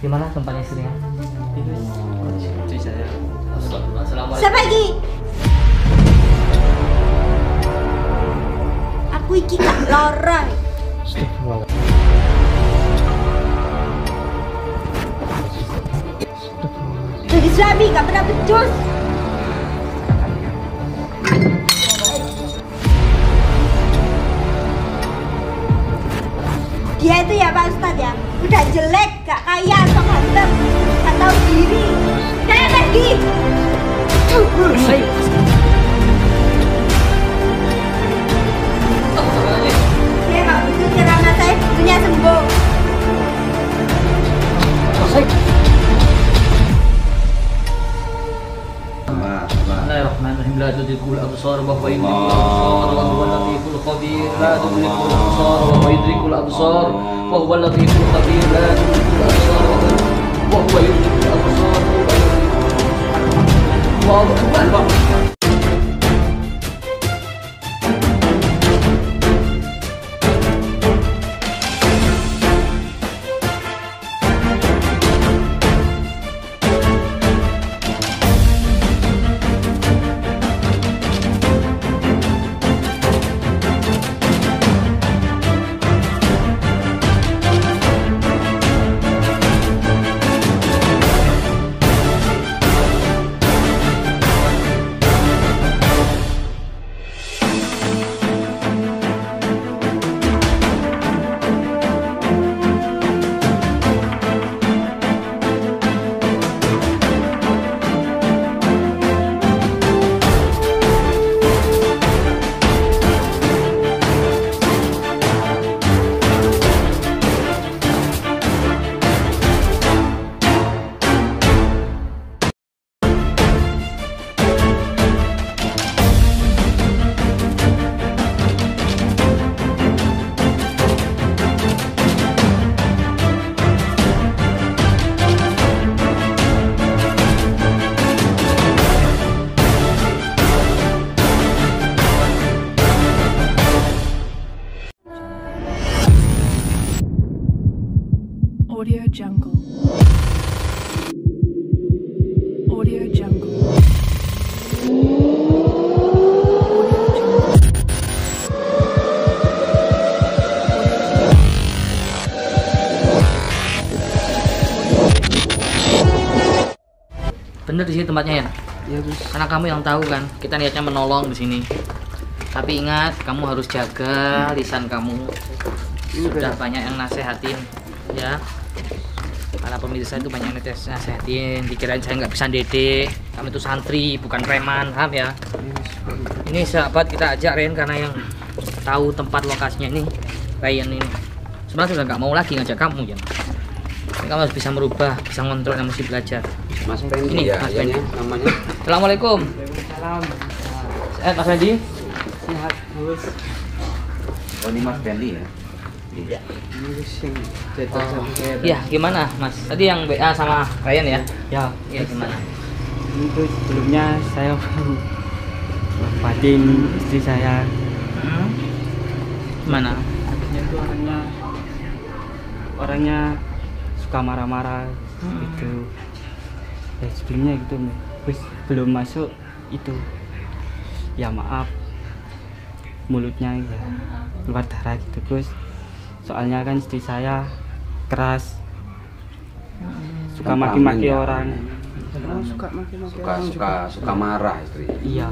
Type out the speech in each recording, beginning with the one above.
Gimana tempatnya istrinya? Istri saya. Assalamualaikum. Siapa lagi? Aku iki gak lorong. Jadi suami gak pernah becus. Dia itu ya Pak Ustadz ya, udah jelek, gak kaya, sok ganteng, gak tahu diri. Saya pergi. Saya gak butuh ceramah, saya butuhnya sembuh. Bismillahirrahmanirrahim. La tudrikul absar wa huwa yudrikul absar wa huwa latiful khabir. La tudrikul absar wa huwa yudrikul absar wa huwa latiful khabir. La tudrikul absar wa huwa yudrikul absar wa huwa yudrikul absar. Audio Jungle. Audio Jungle. Bener di sini tempatnya ya? Iya, Gus. Karena kamu yang tahu kan, kita niatnya menolong di sini. Tapi ingat, kamu harus jaga lisan kamu. Sudah banyak yang nasehatin, ya. Para pemirsa itu banyak yang nasehatin. Dikirain saya nggak bisa dedek. Kami itu santri, bukan preman, paham ya? Ini sahabat kita ajak Ren karena yang tahu tempat lokasinya ini, Ryan ini. Sebenarnya sudah nggak mau lagi ngajak kamu ya. Ini kamu harus bisa merubah, bisa ngontrol, dan mesti belajar. Mas Pendi Ini, ya, Mas ya, Pendi. namanya. Assalamualaikum. Salam. Sehat Mas Fendi? Sehat, Gus. Oh, ini Mas Pendi ya. Iya. Ini Gus yang cetak sama saya. Iya, gimana Mas? Tadi yang WA sama Ryan ya? Ya, Iya, gimana? ini tuh sebelumnya saya wafatin istri saya. Hmm? Gimana? Dia tuh orangnya suka marah-marah gitu. Ya sebelumnya gitu, Gus, belum masuk itu. Ya maaf, mulutnya ya keluar darah gitu, Gus. Soalnya kan istri saya keras, suka maki-maki Temperamen ya. orang. Suka marah istri. Iya.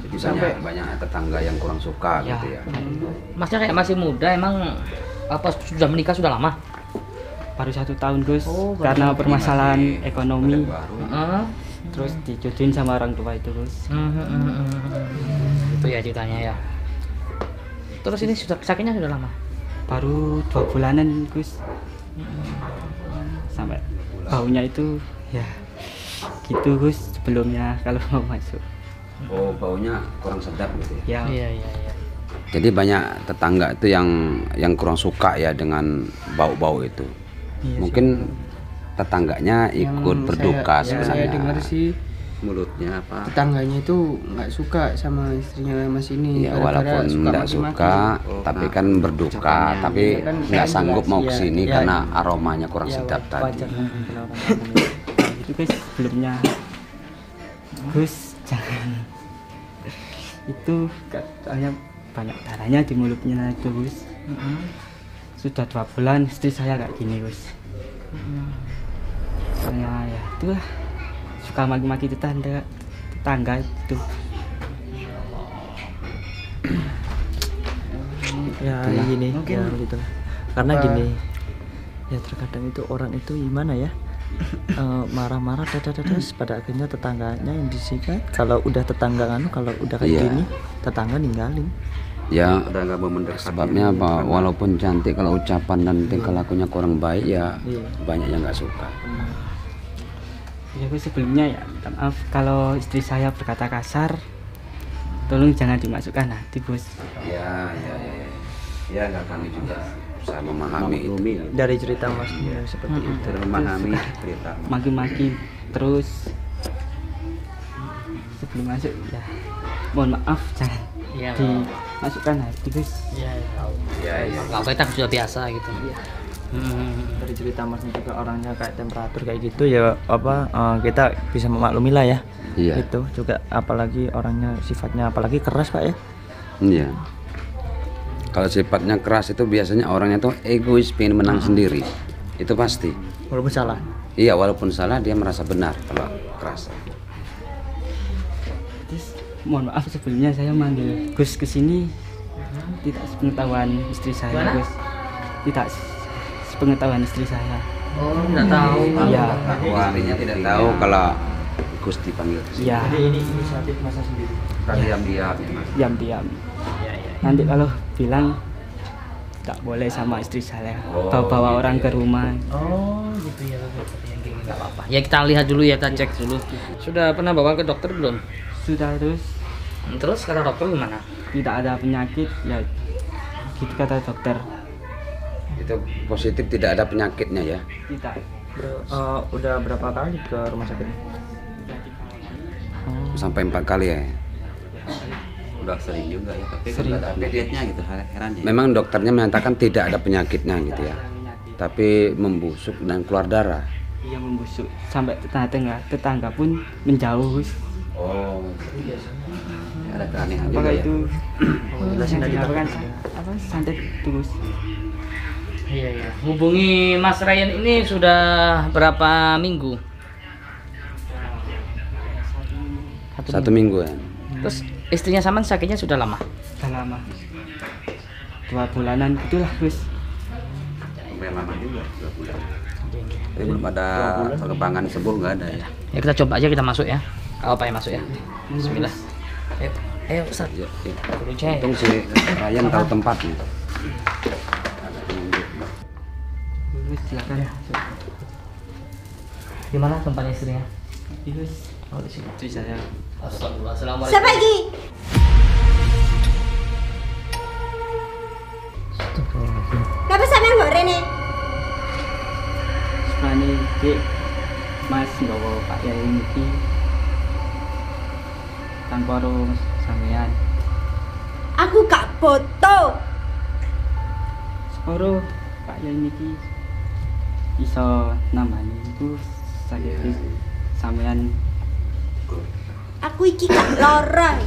Jadi banyak tetangga yang kurang suka Ya. gitu ya. Masnya kayak masih muda, emang apa sudah menikah sudah lama? Baru 1 tahun, Gus. Oh, baru. Karena permasalahan Masih ekonomi, model baru. Heeh. terus dijodohin sama orang tua itu, Gus. Itu ya ceritanya ya. Terus ini sudah sakitnya sudah lama? Baru 2 bulanan, Gus. Sampai baunya itu ya gitu, Gus, sebelumnya kalau mau masuk. Oh, baunya kurang sedap gitu ya. Ya, Iya. Jadi banyak tetangga itu yang kurang suka ya dengan bau-bau itu. iya, Mungkin tetangganya ikut berduka Saya sebenarnya. dengar sih mulutnya apa? Tetangganya itu nggak suka sama istrinya Mas ini. Ya Gara-gara walaupun nggak maki-maki. suka, tapi kan berduka, tapi Kan nggak saya sanggup mau jelas, kesini ya. karena aromanya kurang Ya, sedap wajar tadi. lah kalau orang ngomong gitu guys. Sebelumnya Gus jangan itu katanya banyak darahnya di mulutnya itu Gus. Sudah 2 bulan istri saya kayak gini Gus. Soalnya ya itulah suka maki-maki tetangga itu. Ya gini Mungkin ya gitu karena gini ya terkadang itu orang itu gimana ya marah-marah terus pada akhirnya tetangganya yang disikat. Kalau udah tetangga kalau udah kayak Iya. gini tetangga ninggalin. Ya sebabnya apa? Walaupun cantik, kalau ucapan dan tingkah lakunya kurang baik ya Iya. banyak yang nggak suka. Ya Gus, sebelumnya ya minta maaf kalau istri saya berkata kasar, tolong jangan dimasukkan hati Gus. Ya nggak, kami juga berusaha memahami itu. Dari cerita masnya seperti itu. Memahami cerita. Maki-maki terus sebelum masuk ya mohon maaf jangan Iya, dimasukkan hati Gus. iya. Ya. Kalau kita sudah biasa gitu. Dari cerita masnya juga orangnya kayak temperatur kayak gitu ya kita bisa memaklumi lah ya. Iya. Itu juga apalagi orangnya sifatnya apalagi keras Pak ya. Iya. Kalau sifatnya keras itu biasanya orangnya tuh egois, pengen menang sendiri. Itu pasti. Walaupun salah. Iya, walaupun salah dia merasa benar kalau keras. Terus mohon maaf sebelumnya saya manggil Gus ke sini tidak sepengetahuan istri saya Gimana? Gus. Tidak sepengetahuan istri saya. Oh, nggak tahu. Iya. Artinya tidak tahu kalau Gus dipanggil ke sini. Iya. Ini inisiatif masa sendiri. Diam-diam ya, Mas. Diam-diam. Nanti kalau bilang tak boleh sama istri saya bawa orang ke rumah. Oh, gitu ya. Nggak apa-apa. Ya kita lihat dulu ya, kita cek dulu. Sudah pernah bawa ke dokter belum? Sudah terus Terus kata dokter gimana? tidak ada penyakit ya gitu kata dokter. Itu positif, tidak ada penyakitnya ya. Tidak. Udah berapa kali ke rumah sakit? Sampai 4 kali ya. Udah sering juga ya, tapi Sering. nggak ada update-nya gitu, herannya. Memang dokternya menyatakan tidak ada penyakitnya gitu ya. Tapi membusuk dan keluar darah. Iya membusuk sampai tetangga pun menjauh. Oh. Ada keanehan juga Apakah ya. itu Jelasin tadi, Pak. dinafikan apa santet terus? Iya. Hubungi Mas Ryan ini sudah berapa minggu? 1 minggu ya. Terus istrinya Saman sakitnya sudah lama? Sudah lama 2 bulanan gitulah Gus. Lumayan lama juga, 2 bulan. Tapi belum ada perkembangan sembuh, nggak ada ya. Ya kita coba aja, kita masuk ya. Apa yang masuk ya? Bismillah. Ayo Ustaz. Ya, ya. Dulu cek. Untung si Ryan tahu tempatnya. Gus silakan. Di mana tempatnya istrinya? Gus. Oh, di sini. Istri saya. Astagfirullah. Assalamualaikum. Siapa lagi? Kenapa sampean mbok rene? Supane Dik Mas nggawa Pak Yai niki tanpa ro sampean. Aku gak foto. Seporo Pak Yai niki iso nambani iku sakit sampean. Aku iki gak lara.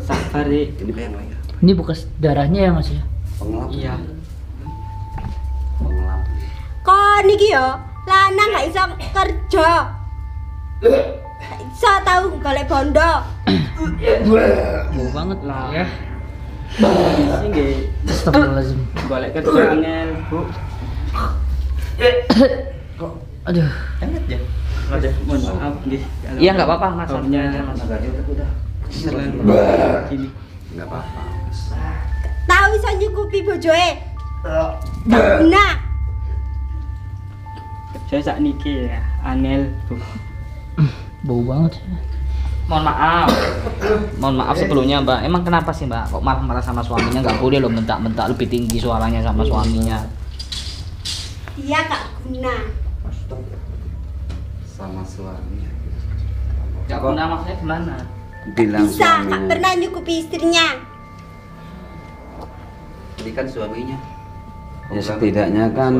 Sabar Dik. Ini bekas darahnya ya Mas ya? Iya. Kok niki yo lanang gak iso kerja. Gak iso tau golek bondo. Bau banget Lah. ya. Sing nggih Astagfirullahaladzim. golek kerja angel, Bu. Aduh. Mohon maaf nggih. Iya nggak apa-apa Mas. Kaumnya Udah. terlalu gini. Enggak apa-apa. Tau iso nyukupi bojoe. Gak guna. Saya sak niki ya angel, Bu. Bau banget ya. Mohon maaf sebelumnya Mbak. Emang kenapa sih Mbak kok marah-marah sama suaminya? Nggak boleh loh bentak-bentak lebih tinggi suaranya sama suaminya. Dia gak guna. Sama suami. Nggak guna maksudnya gimana? Bilang Bisa gak suaminya. pernah nyukupi istrinya. Ini kan suaminya. Ya setidaknya kan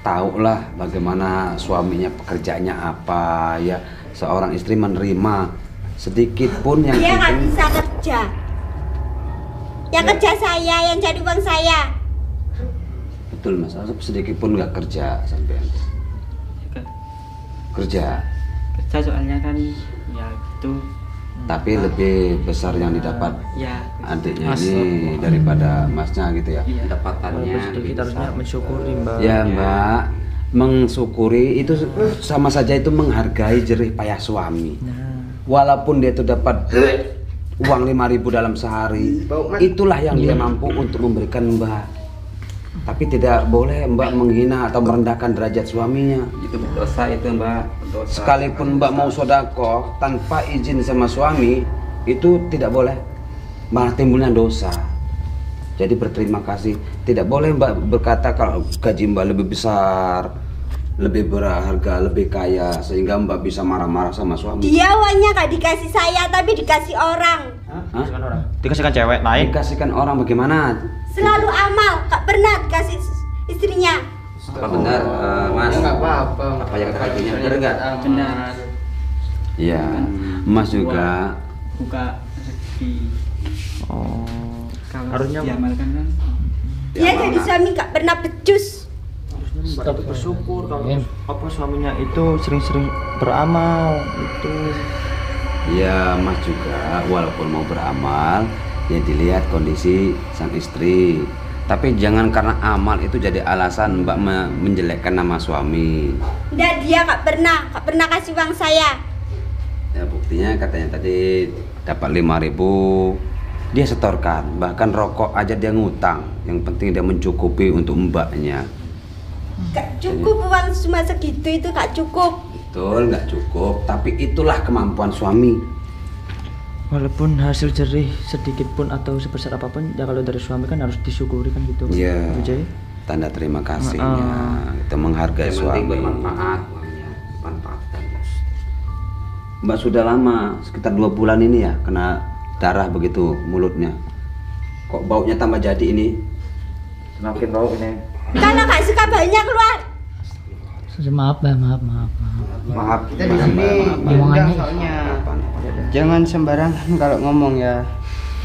tahulah bagaimana suaminya pekerjaannya apa ya. Seorang istri menerima sedikit pun yang Dia gak penting. bisa kerja. Yang kerja saya, yang cari uang saya. Betul Mas, sedikit pun nggak kerja sampai kerja. Kerja soalnya kan ya gitu. Tapi lebih besar yang didapat Ya adiknya Mas. ini daripada masnya gitu ya. iya. Pendapatannya Walaupun sedikit lebih harusnya besar. mensyukuri Mbak. Ya Mbak, mensyukuri itu sama saja itu menghargai jerih payah suami. Nah, Walaupun dia itu dapat uang 5.000 dalam sehari, itulah yang dia mampu untuk memberikan Mbak. Tapi tidak boleh Mbak menghina atau merendahkan derajat suaminya. Itu dosa itu Mbak. Dosa. Sekalipun Mbak mau sodakoh tanpa izin sama suami, itu tidak boleh, malah timbulnya dosa. Jadi berterima kasih. Tidak boleh Mbak berkata kalau gaji Mbak lebih besar, lebih berharga, lebih kaya, sehingga Mbak bisa marah-marah sama suami. Dia uangnya gak dikasih saya, tapi dikasih orang. Hah? dikasihkan cewek lain. Dikasihkan orang bagaimana? Selalu amal, gak pernah dikasih istrinya. Apa benar Mas? Enggak apa-apa. Apa yang kata ibunya benar enggak? Benar. Iya, Mas juga. Buka rezeki. Oh, Kalau harusnya diamalkan kan. Dia jadi suami gak pernah becus. harusnya Mbak itu bersyukur kalau apa suaminya itu sering-sering beramal itu. Ya Mas juga walaupun mau beramal ya dilihat kondisi sang istri. Tapi jangan karena amal itu jadi alasan Mbak menjelekkan nama suami. Nggak, dia gak pernah kasih uang saya. Ya buktinya katanya tadi dapat 5.000 dia setorkan, bahkan rokok aja dia ngutang. Yang penting dia mencukupi untuk mbaknya. Gak cukup uang cuma segitu itu gak cukup. Betul, nggak cukup, tapi itulah kemampuan suami. Walaupun hasil jerih sedikit pun atau sebesar apapun ya kalau dari suami kan harus disyukuri kan gitu. Iya. Bu Jai. Tanda terima kasihnya, itu menghargai Yang penting suami. bermanfaat uangnya. Manfaatkan. Mbak sudah lama, sekitar 2 bulan ini ya, kena darah begitu mulutnya. Kok baunya tambah jadi ini? Semakin bau ini. Kalau gak suka banyak keluar. Maaf Mbak, maaf. Maaf. Kita di sini diundang soalnya. Jangan sembarangan kalau ngomong ya.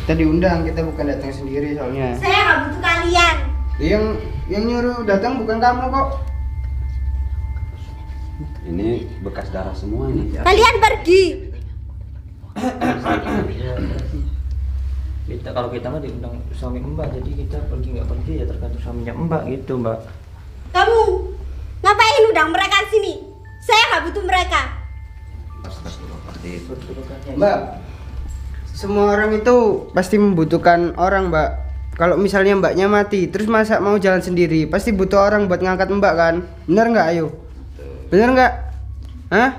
Kita diundang, kita bukan datang sendiri soalnya. Saya gak butuh kalian. Yang nyuruh datang bukan kamu kok. Ini bekas darah semua ini. Kalian pergi. Kita kalau kita mah diundang suami Mbak, jadi kita pergi nggak pergi ya tergantung suaminya Mbak gitu Mbak. Kamu ngapain undang mereka sini? Saya gak butuh mereka. Mbak, semua orang itu pasti membutuhkan orang, Mbak. Kalau misalnya mbaknya mati, terus masa mau jalan sendiri, pasti butuh orang buat ngangkat mbak kan? Bener nggak, ayo? Bener nggak? Hah?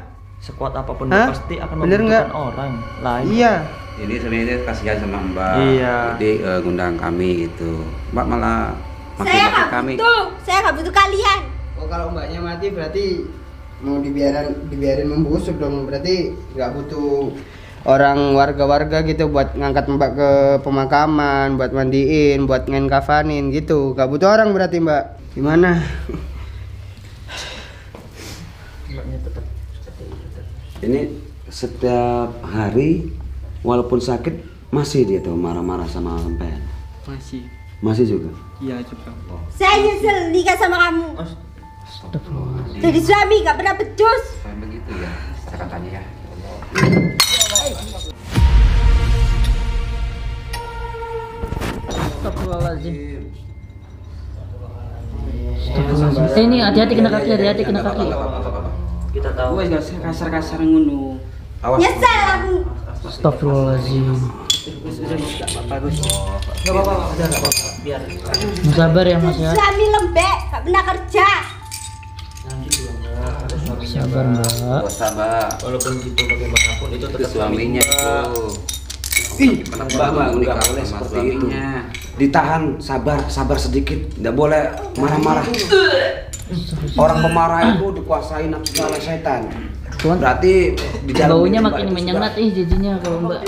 Sekuat apapun Hah? pasti akan Bener membutuhkan nggak? orang lain. Iya. Jadi sebenarnya kasihan sama Mbak. Iya. Jadi ngundang kami gitu. Mbak malah Saya maki-maki gak kami. butuh. Saya gak butuh kalian. Oh, kalau mbaknya mati berarti mau dibiarin membusuk dong. Berarti nggak butuh orang warga-warga gitu buat ngangkat mbak ke pemakaman, buat mandiin, buat ngenkafanin gitu. Gak butuh orang berarti mbak. Gimana? Mbaknya tetap seperti itu terus. Ini setiap hari walaupun sakit masih dia tuh marah-marah sama sampean. Masih. Masih juga. Iya juga. Saya nyesel nikah sama kamu. Jadi suami gak pernah becus. Kayak begitu ya katanya ya. Astagfirullahaladzim. Ini hati-hati kena kaki, hati-hati kena kaki. Kita tahu. Wes gak usah kasar-kasar ngono. Nyesel aku. Astagfirullahaladzim. Bagus. Nggak apa-apa, udah nggak apa-apa. Biar. Sabar ya Mas ya. Suami lembek, gak pernah kerja. Nanti dulu Mbak. Ada suaminya, Sabar, Mbak. Dosa, Mbak. Walaupun gitu bagaimanapun itu Itu tetap suaminya Mbak. itu. Gimana Mbak, mau nggak nikah boleh sama seperti suaminya? itu. Ditahan, sabar sedikit. Nggak boleh marah-marah. Orang pemarah itu dikuasai nafsu oleh setan. Tuan, Berarti di dalam baunya diri Mbak makin itu menyengat jadinya kalau Mbak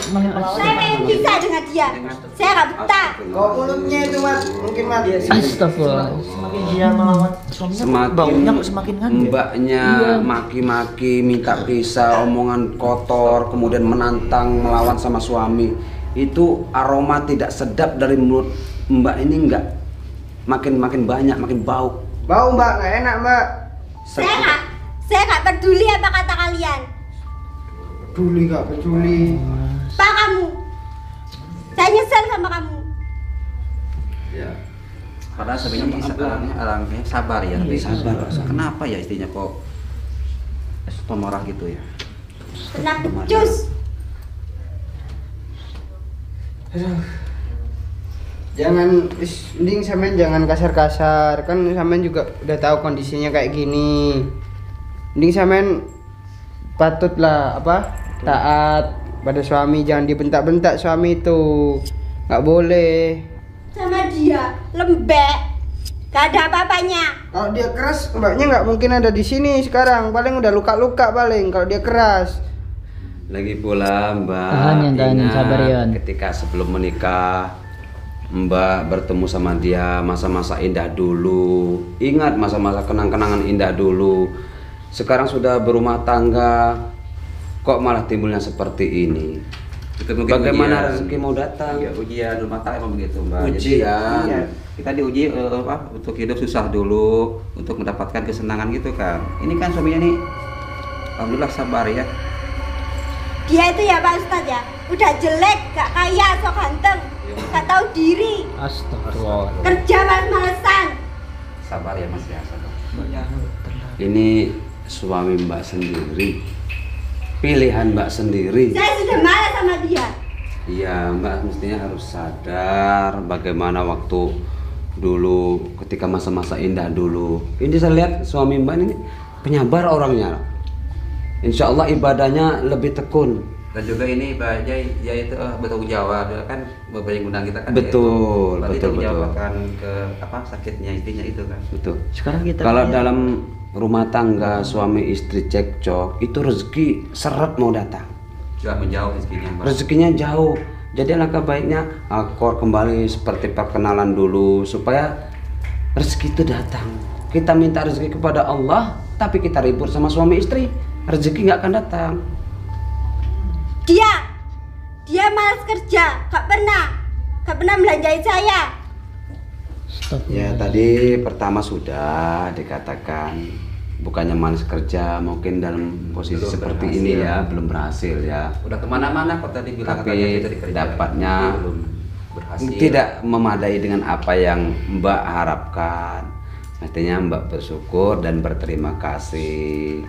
Saya pengen bisa dengan dia. Saya nggak betah. Kok mulutnya itu Mas? Mungkin Mas. Astagfirullah. Semakin dia melawan suaminya, Semakin baunya kok semakin kan? mbaknya maki-maki, minta pisah, omongan kotor, kemudian menantang melawan sama suami, itu aroma tidak sedap dari mulut mbak ini enggak makin banyak, makin bau. Bau Mbak, nggak enak Mbak. Saya nggak peduli apa kata kalian. Peduli nggak peduli. Pak kamu. Saya nyesel sama kamu. Ya. Padahal sebenarnya alangnya sabar ya, tapi sabar. Kenapa ya istrinya kok pemarah gitu ya? Kena becus. Jangan, mending sampean jangan kasar-kasar. Kan sampean juga udah tahu kondisinya kayak gini. Mending sampean patutlah taat pada suami, jangan dibentak-bentak suami itu. Nggak boleh. Sama dia lembek. Gak ada apa-apanya. Kalau dia keras, mbaknya nggak mungkin ada di sini sekarang. Paling udah luka-luka paling kalau dia keras. Lagi pula mbak, Tahan, ingat sabar, Yan. ketika sebelum menikah mbak bertemu sama dia masa-masa indah dulu. Ingat masa-masa kenang-kenangan indah dulu. Sekarang sudah berumah tangga, kok malah timbulnya seperti ini? Itu mungkin Bagaimana ujian. rezeki mau datang? Ya, ujian rumah tangga emang begitu Mbak. Ujian. Jadi, iya, kita diuji untuk hidup susah dulu, untuk mendapatkan kesenangan gitu kan. Ini kan suaminya nih, alhamdulillah sabar ya. Dia itu ya Pak Ustadz ya, udah jelek, gak kaya, sok ganteng, gak tahu diri, Astagfirullah. kerja males-malesan. Sabar ya Mas ya, sabar. Ini suami mbak sendiri, pilihan mbak sendiri. Saya sudah malas sama dia. Iya, mbak mestinya harus sadar bagaimana waktu dulu ketika masa-masa indah dulu. Ini saya lihat suami mbak ini penyabar orangnya. Insya Allah ibadahnya lebih tekun. Dan juga ini Mbak Jai, dia itu bertanggung jawab, dia kan banyak undang kita kan. Betul, dia itu, betul, bertanggung jawab betul. kan ke sakitnya istrinya itu kan. Betul. Sekarang kita Kalau punya- dalam rumah tangga suami istri cekcok itu rezeki seret mau datang. Juga menjauh rezekinya Mbak. Rezekinya jauh. Jadi alangkah baiknya akor kembali seperti perkenalan dulu supaya rezeki itu datang. Kita minta rezeki kepada Allah, tapi kita ribut sama suami istri, rezeki nggak akan datang. Dia malas kerja, gak pernah belanjain saya. Ya tadi pertama sudah dikatakan bukannya malas kerja, mungkin dalam posisi Belum seperti berhasil. ini ya belum berhasil ya. Udah kemana-mana kok tadi bilang Tapi katanya kita dikerja. dapatnya Tapi belum berhasil. tidak memadai dengan apa yang Mbak harapkan. Artinya Mbak bersyukur dan berterima kasih.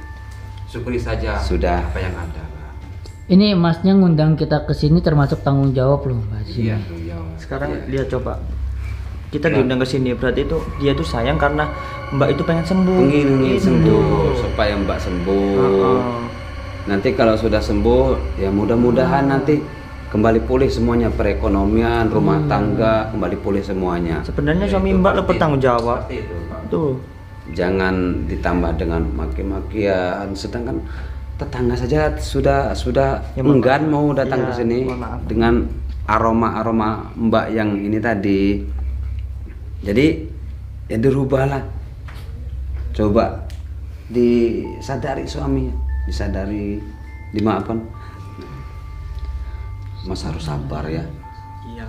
Syukuri saja Sudah. apa yang ada Mbak. Ini Masnya ngundang kita ke sini termasuk tanggung jawab loh Mbak. Iya, jawab. Sekarang dia coba kita diundang ke sini, berarti itu dia tuh sayang karena Mbak itu pengen sembuh. Ingin Itu. sembuh supaya Mbak sembuh. Nanti kalau sudah sembuh ya mudah-mudahan nanti kembali pulih semuanya, perekonomian, rumah tangga kembali pulih semuanya. Sebenarnya Ya, suami itu Mbak pasti- lo bertanggung jawab. Seperti itu Pak. Tuh. Jangan ditambah dengan maki-makian, sedangkan tetangga saja sudah Ya, mohon enggan maaf. mau datang Iya, ke sini mohon maaf. dengan aroma-aroma Mbak yang ini tadi. Jadi ya dirubahlah. Coba disadari suaminya, disadari, dimaafkan. Mas harus sabar ya.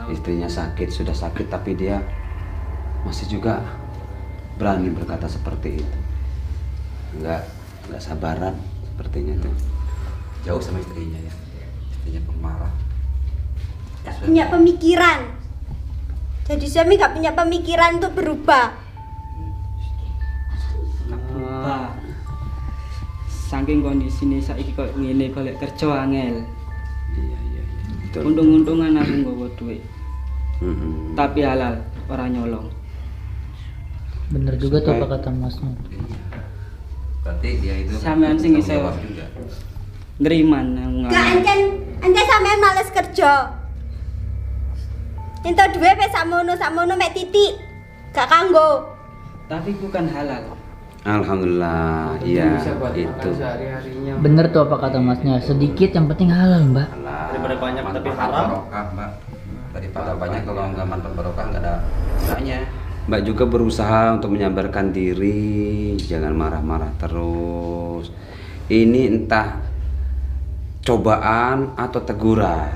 Istrinya sakit, sudah sakit tapi dia masih juga berani berkata seperti itu. Enggak sabaran sepertinya itu. Jauh sama istrinya ya. Istrinya pemarah. Gak punya pemikiran. Jadi suami gak punya pemikiran untuk berubah. Saking kondisi ini saiki kok ngene golek kerja angel. Iya. Betul. Untung-untungan aku nggawa duit, Mm-mm. tapi halal, ora nyolong. Bener juga tuh apa kata Masnya. Berarti dia itu Sampean sing iso jawab juga. neriman. Gak ancen sampean males kerja. Entuk duwe wis sakmono mek titik. Gak kanggo. Tapi bukan halal. Alhamdulillah, iya itu. Sehari-harinya. Bener tuh apa kata masnya, sedikit yang penting halal mbak. Daripada banyak tapi Manfaat haram. barokah, Mbak. Daripada banyak kalau nggak manfaat barokah nggak ada gunanya. Mbak juga berusaha untuk menyabarkan diri, jangan marah-marah terus. Ini entah cobaan atau teguran.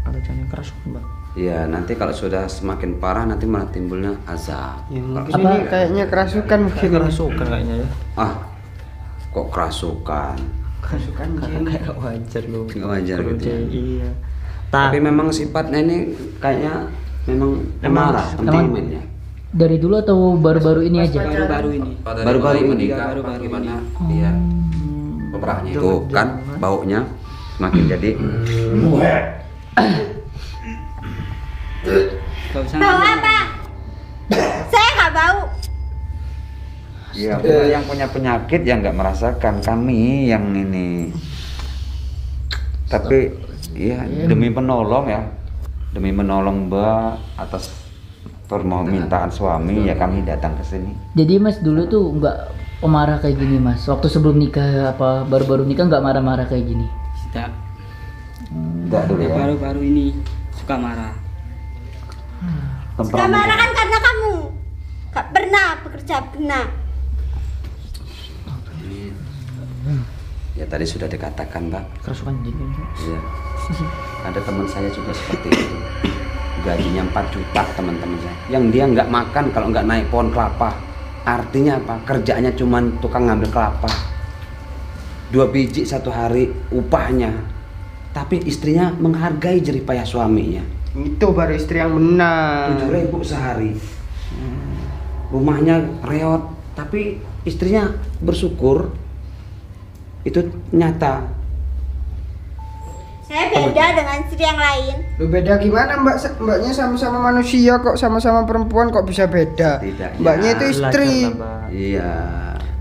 Ada jangan keras Mbak. Ya, nanti kalau sudah semakin parah nanti malah timbulnya azab. Ya, mungkin ini kayaknya kerasukan mungkin. Kerasukan kayaknya ya. Ah, kok kerasukan? Kerasukan jin. Kayak wajar loh. Nggak wajar Kalau gitu ya. dia- Iya. Tapi memang sifatnya ini kayaknya memang marah, temperamen ya. Dari dulu atau baru-baru ini aja? Baru-baru ini. Baru-baru ini. menikah, Baru-baru gimana dia pemerahnya itu. Tuh kan baunya semakin jadi. Gak usah. Bau apa? Saya gak bau. Ya, yang punya penyakit yang nggak merasakan, kami yang ini. Tapi ya demi penolong ya, demi menolong Mbak atas permintaan suami ya kami datang ke sini. Jadi mas dulu tuh nggak pemarah kayak gini mas. Waktu sebelum nikah apa baru-baru nikah nggak marah-marah kayak gini. Tidak. Tidak dulu ya. Baru-baru ini suka marah. Suka marah kan karena kamu gak pernah bekerja benar. Ya tadi sudah dikatakan Mbak. Kerasukan jin. Iya. Ada teman saya juga seperti itu. Gajinya 4 juta teman-teman saya. Yang dia nggak makan kalau nggak naik pohon kelapa. Artinya apa? Kerjanya cuma tukang ngambil kelapa. 2 biji 1 hari upahnya. Tapi istrinya menghargai jerih payah suaminya. Itu baru istri yang benar. 7.000 sehari. Rumahnya reot, tapi istrinya bersyukur. Itu nyata. Saya beda dengan istri yang lain. Lu beda gimana mbaknya sama-sama manusia kok sama-sama perempuan kok bisa beda? Setidaknya Mbaknya itu istri. Belajar, Mbak. Iya.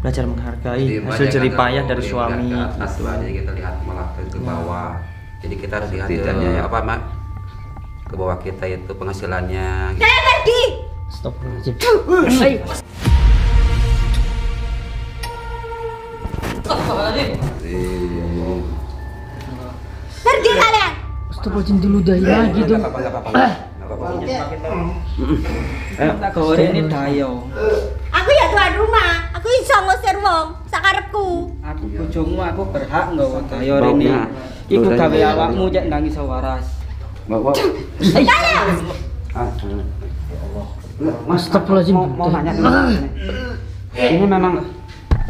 Belajar menghargai Jadi, hasil banyak jerih kan payah dari yang suami. lihat ke atas tuh, jadi kita lihat malah ke bawah. Jadi kita harus lihat Setidaknya ke ya. apa Mak? Ke bawah kita itu penghasilannya. Saya pergi. Stop. Pergi kalian. Astagfirullahaladzim dulu dah lagi dong. Tak gore ini dayo. Aku ya tuan rumah. Aku iso ngusir wong sakarepku. Aku bojomu aku berhak nggawa dayo Baunya. rene. Iku Baunya. gawe awakmu cek nang iso waras. Bawa. Mas, Astagfirullahaladzim. mau nanya dulu. Ini memang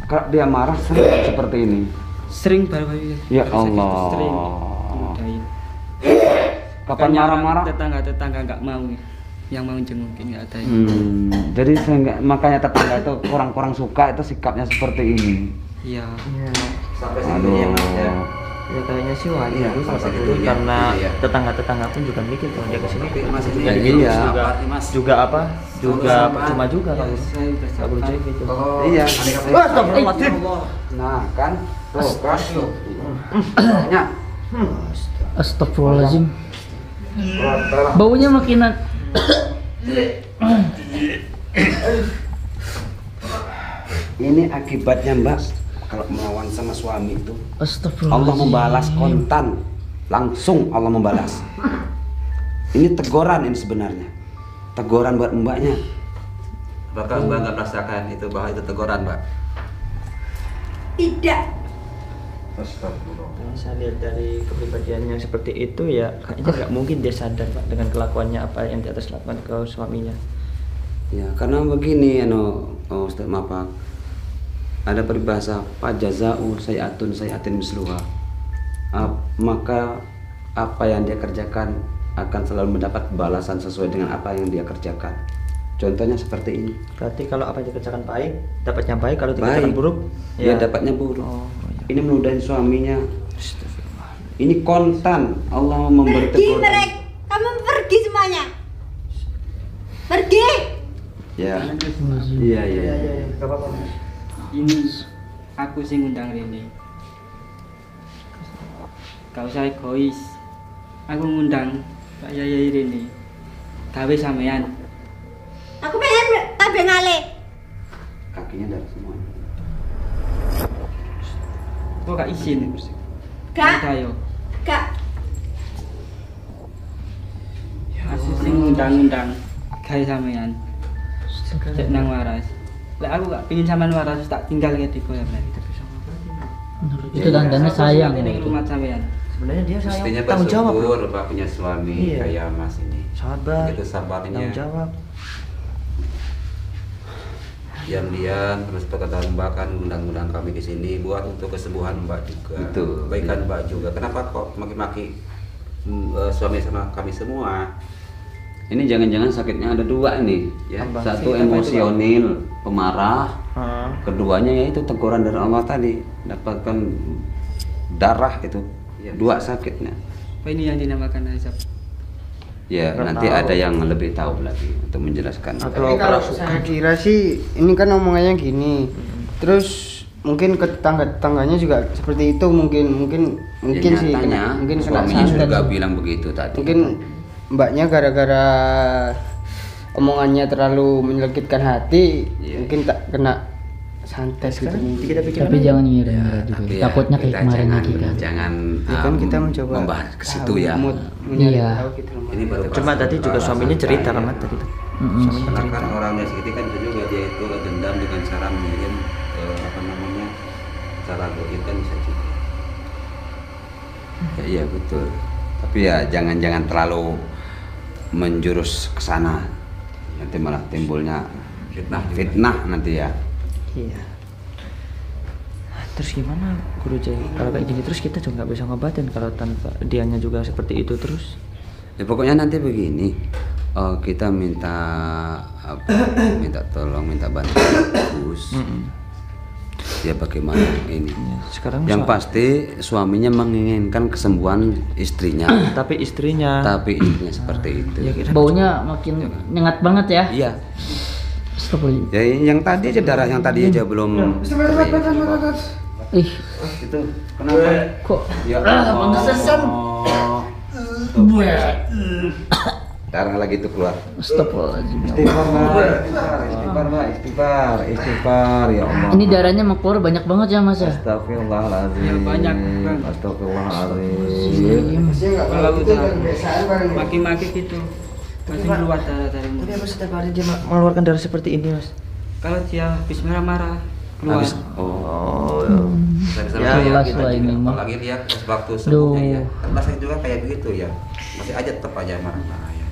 kalau dia marah sering seperti ini. Sering baru-baru ini. Ya Sering. Allah. Nyudahin. Kapan Makanya marah-marah? Tetangga-tetangga nggak mau yang mau jengukin nggak ada. Jadi makanya tetangga itu kurang suka itu sikapnya seperti ini. Iya. Sampai Aduh. segitunya Mas ya. Ya kayaknya sih wajar Iya, salah satu segitunya. karena Iya. tetangga-tetangga pun juga mikir kalau dia kesini. Tapi Mas ini Ya, juga iya. sabar nih, Mas. Juga apa? Juga Sama. percuma juga kalau Saya udah nggak perlu sabar. cek gitu. Kalau Iya. adik-adik- Wah, astagfirullahaladzim. Nah kan, tuh kan. Banyak. Astagfirullahaladzim. Baunya makinan. Ini akibatnya Mbak kalau melawan sama suami itu. Astagfirullahaladzim. Allah membalas kontan, langsung Allah membalas. Ini teguran ini sebenarnya, teguran buat mbaknya. Apakah Mbak nggak merasakan itu bahwa itu teguran Mbak? Tidak. Dan saya lihat dari kepribadiannya seperti itu ya kayaknya nggak mungkin dia sadar Pak dengan kelakuannya apa yang di atas lakukan ke suaminya. Ya karena begini, Ustaz maaf Pak. Ada peribahasa pajazau sayatin misluha. Maka apa yang dia kerjakan akan selalu mendapat balasan sesuai dengan apa yang dia kerjakan. Contohnya seperti ini. Berarti kalau apa yang dikerjakan baik dapatnya baik, kalau dikerjakan Baik. buruk Ya dapatnya buruk. Oh, iya. Ini meludahi suaminya. Ini kontan Allah memberi Pergi teguran. mereka. Kamu pergi semuanya. Pergi. Ya. Iya. Ini aku sing ngundang rene. Gak usah egois. Aku ngundang Pak Yayai rene. Gawe sampean. Aku pengen tabe ngale. Kakinya darah semua. Kok gak izin? Gak. Ayo. Gak. Aku sing ngundang-undang gawe sampean. Cek nang waras. Lek aku gak pengin sampean waras tak tinggal ke Diko ya, Bang. Itu tandanya sayang Ning itu. rumah sampean. Sebenarnya dia Mestinya tanggung jawab. bersyukur Pak punya suami Iya. kayak Mas ini. Sabar. Itu sabarnya. Tanggung jawab. Diam-diam terus perkataan Mbak kan undang-undang kami di sini buat untuk kesembuhan Mbak juga. Betul. Kebaikan Mbak juga. Kenapa kok maki-maki suami sama kami semua? Ini jangan-jangan sakitnya ada dua nih, ya. Apa? Satu Sakit apa itu, emosional, pemarah. Heeh. Keduanya yaitu teguran dari Allah tadi, dapatkan darah itu. Iya. Dua sakitnya. Apa ini yang dinamakan azab? Ya, Nggak nanti tahu. ada yang lebih tahu lagi untuk menjelaskan. Atau Tapi kalau kerasukan. saya kira sih ini kan omongannya gini. Terus mungkin ke tetangga-tetangganya juga seperti itu mungkin Ya, sih nyatanya, mungkin kena suaminya santet. juga bilang begitu tadi. Mungkin mbaknya gara-gara omongannya terlalu menyakitkan hati, Iya. mungkin tak kena santet gitu mungkin. Kita pikir Tapi jangan ngira-ngira juga. Tapi ya, Takutnya kayak kita kemarin jangan, lagi kan. Jangan Ya kan kita mencoba membahas ke situ tahu, ya. menyari Iya. tahu gitu loh, Mbak. Ini baru Cuma tadi juga suaminya cerita kan Mat, tadi tuh. Suaminya Karena cerita. kan orangnya segitu kan bisa juga dia itu dendam dengan cara mengirim cara goib kan bisa juga. Ya, iya betul. Tapi ya jangan terlalu menjurus ke sana. Nanti malah timbulnya fitnah nanti ya. Iya. Terus gimana Guru Jai? Kalau kayak gini terus kita juga nggak bisa ngobatin kalau tanpa dianya juga seperti itu terus. Ya pokoknya nanti begini. Kita minta minta tolong, minta bantuan Gus. Ya bagaimana ini? Sekarang Yang pasti suaminya menginginkan kesembuhan istrinya. tapi istrinya Tapi istrinya seperti itu. ya kira Baunya makin nyengat banget ya. Iya. Astagfirullah. Ya yang tadi aja darah yang tadi aja belum. Ih, Itu kenapa? kok Ya pantesan. Darah lagi itu keluar. Astagfirullahaladzim. Istighfar ya Allah. Ini darahnya mau keluar banyak banget ya Mas ya. Astagfirullahaladzim. Ya, banyak, Bang. Astagfirullahaladzim. Maksudnya nggak Kalau itu udah kan kebiasaan bareng. maki-maki gitu. Masih keluar darah dari tapi mulut. apa setiap hari dia mengeluarkan darah seperti ini Mas? Kalau dia habis marah-marah keluar. Habis Oh Ya, jelas kita lah juga. ini mah. Apalagi dia waktu sembuhnya ya. Duh. Karena saya juga kayak begitu ya. Masih aja tetap aja marah-marah ya.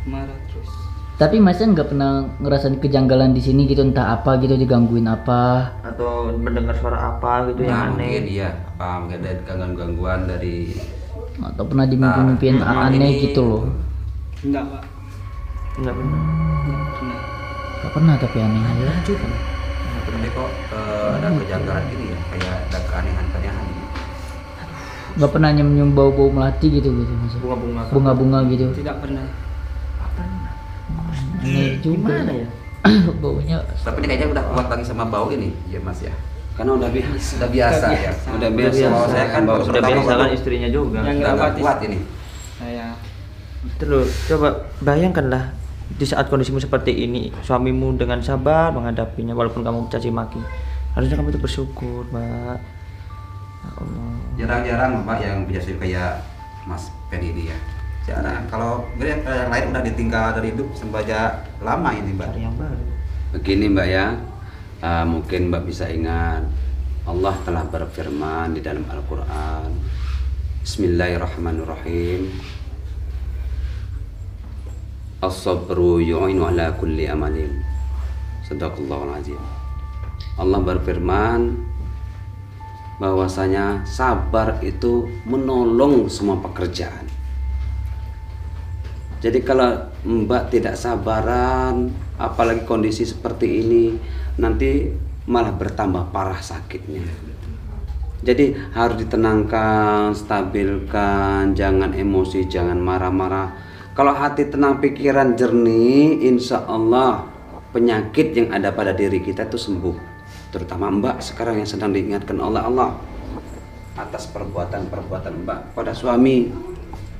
Marah terus. Tapi Masnya nggak pernah ngerasain kejanggalan di sini gitu, entah apa gitu, digangguin apa? atau mendengar suara apa gitu Nah, yang mungkin aneh. iya. Apa mungkin ada gangguan-gangguan dari Atau pernah dimimpi-mimpiin Nah, aneh ini- gitu loh? Enggak, Pak. Enggak benar. Pernah. Gak pernah tapi aneh aja. tapi kok ada kejanggalan gini ya, kayak ada keanehan-keanehan gitu. Gak pernah nyium bau-bau melati gitu Mas. Bunga-bunga. Bunga-bunga gitu. Tidak pernah. Aneh juga. Gimana ya? Baunya. Tapi ini kayaknya udah kuat lagi sama bau ini, ya Mas ya. Karena udah biasa. Udah biasa ya. Udah biasa. Kalau saya kan baru Udah pertama biasa kan baru- istrinya juga. Yang udah nggak Gratis. kuat ini. Saya Terus coba bayangkanlah di saat kondisimu seperti ini, suamimu dengan sabar menghadapinya walaupun kamu caci maki. Harusnya kamu itu bersyukur, Mbak. Ya Allah. Jarang-jarang Pak yang punya sih kayak Mas Penny ini ya. Jarang. Kalau yang lain udah ditinggal dari hidup sembajak lama ini Mbak. Cari yang baru. Begini Mbak ya, mungkin Mbak bisa ingat Allah telah berfirman di dalam Al-Quran. Bismillahirrahmanirrahim. As-sabru yu'inu ala kulli amalin. Sadaqallahul azim. Allah berfirman bahwasanya sabar itu menolong semua pekerjaan. Jadi kalau Mbak tidak sabaran, apalagi kondisi seperti ini, nanti malah bertambah parah sakitnya. Jadi harus ditenangkan, stabilkan, jangan emosi, jangan marah-marah. Kalau hati tenang, pikiran jernih, insya Allah penyakit yang ada pada diri kita itu sembuh. terutama Mbak sekarang yang sedang diingatkan oleh Allah atas perbuatan-perbuatan Mbak pada suami.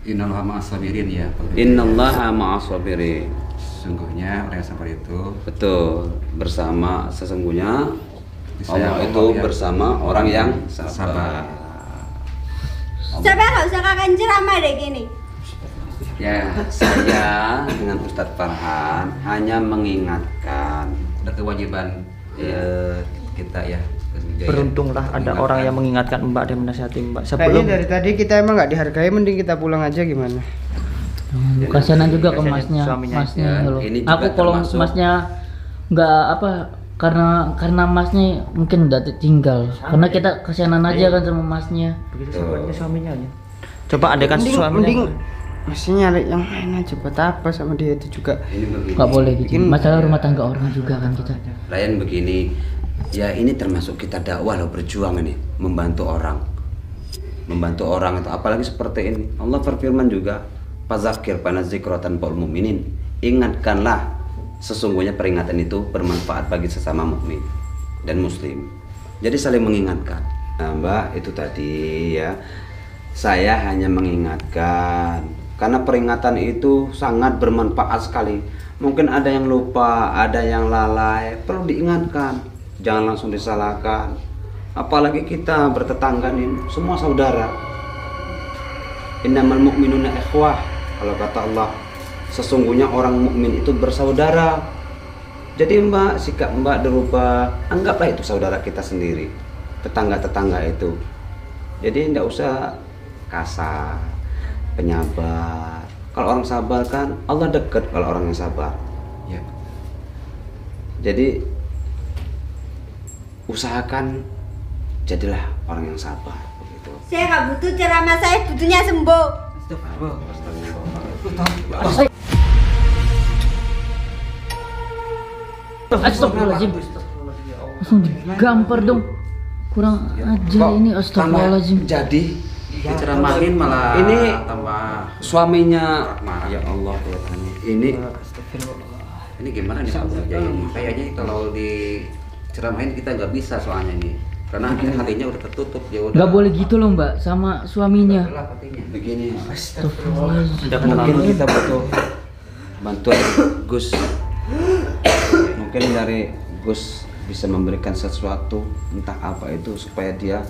Innallaha ma'as-sabirin ya. Innallaha ma'as-sabirin. Sesungguhnya orang yang sabar itu Betul, bersama sesungguhnya Allah disayang itu Allah ya. bersama orang yang sabar. Sabar. Sampai nggak usah kakak ceramah deh gini. Ya, saya dengan Ustadz Farhan hanya mengingatkan. Udah kewajiban kita ya. Beruntunglah ada orang yang mengingatkan Mbak dan menasihati Mbak Kayaknya sebelum dari tadi kita emang nggak dihargai, mending kita pulang aja gimana? Kasihan juga ke Kasihan masnya, suaminya. masnya Ya, loh. ini juga Aku kalau termasuk- masnya nggak apa karena masnya mungkin udah tinggal. Karena kita kasihanan aja kan sama masnya. begitu sabarnya suaminya ya. Coba andaikan Mending, suaminya mending mesti nyari yang lain aja buat apa sama dia itu juga. Ini begini. Nggak boleh gitu. Bikin- Masalah rumah tangga orang juga kan kita. Lain begini, ya ini termasuk kita dakwah loh, berjuang ini, membantu orang itu apalagi seperti ini. Allah berfirman juga, fazakir panazzikratan fa'ul mu'minin. Ingatkanlah, sesungguhnya peringatan itu bermanfaat bagi sesama mukmin dan muslim. Jadi saling mengingatkan. Nah, Mbak, itu tadi ya, saya hanya mengingatkan karena peringatan itu sangat bermanfaat sekali. Mungkin ada yang lupa, ada yang lalai, perlu diingatkan. Jangan langsung disalahkan. Apalagi kita bertetangga nih, semua saudara. Innamal mu'minuna ikhwah. Kalau kata Allah, sesungguhnya orang mukmin itu bersaudara. Jadi Mbak, sikap Mbak dirubah. Anggaplah itu saudara kita sendiri, tetangga-tetangga itu. Jadi tidak usah kasar, penyabar. Kalau orang sabar kan Allah dekat kalau orang yang sabar. Ya. Jadi usahakan jadilah orang yang sabar begitu. Saya nggak butuh ceramah, saya butuhnya sembuh. Astagfirullahaladzim. Langsung digampar dong. Kurang ajar Kok ini, tambah astagfirullahaladzim. jadi Diceramahin malah ini tambah suaminya marah. ya Allah Tuhan. Ini gimana nih Pak Ustadz? Kayaknya kalau diceramahin kita nggak bisa soalnya nih. Karena hatinya udah tertutup, ya udah. Nggak boleh gitu loh Mbak sama suaminya. Gelap hatinya. begini. Astagfirullahaladzim. Mungkin kita butuh bantuan Gus. Mungkin dari Gus bisa memberikan sesuatu, entah apa itu, supaya dia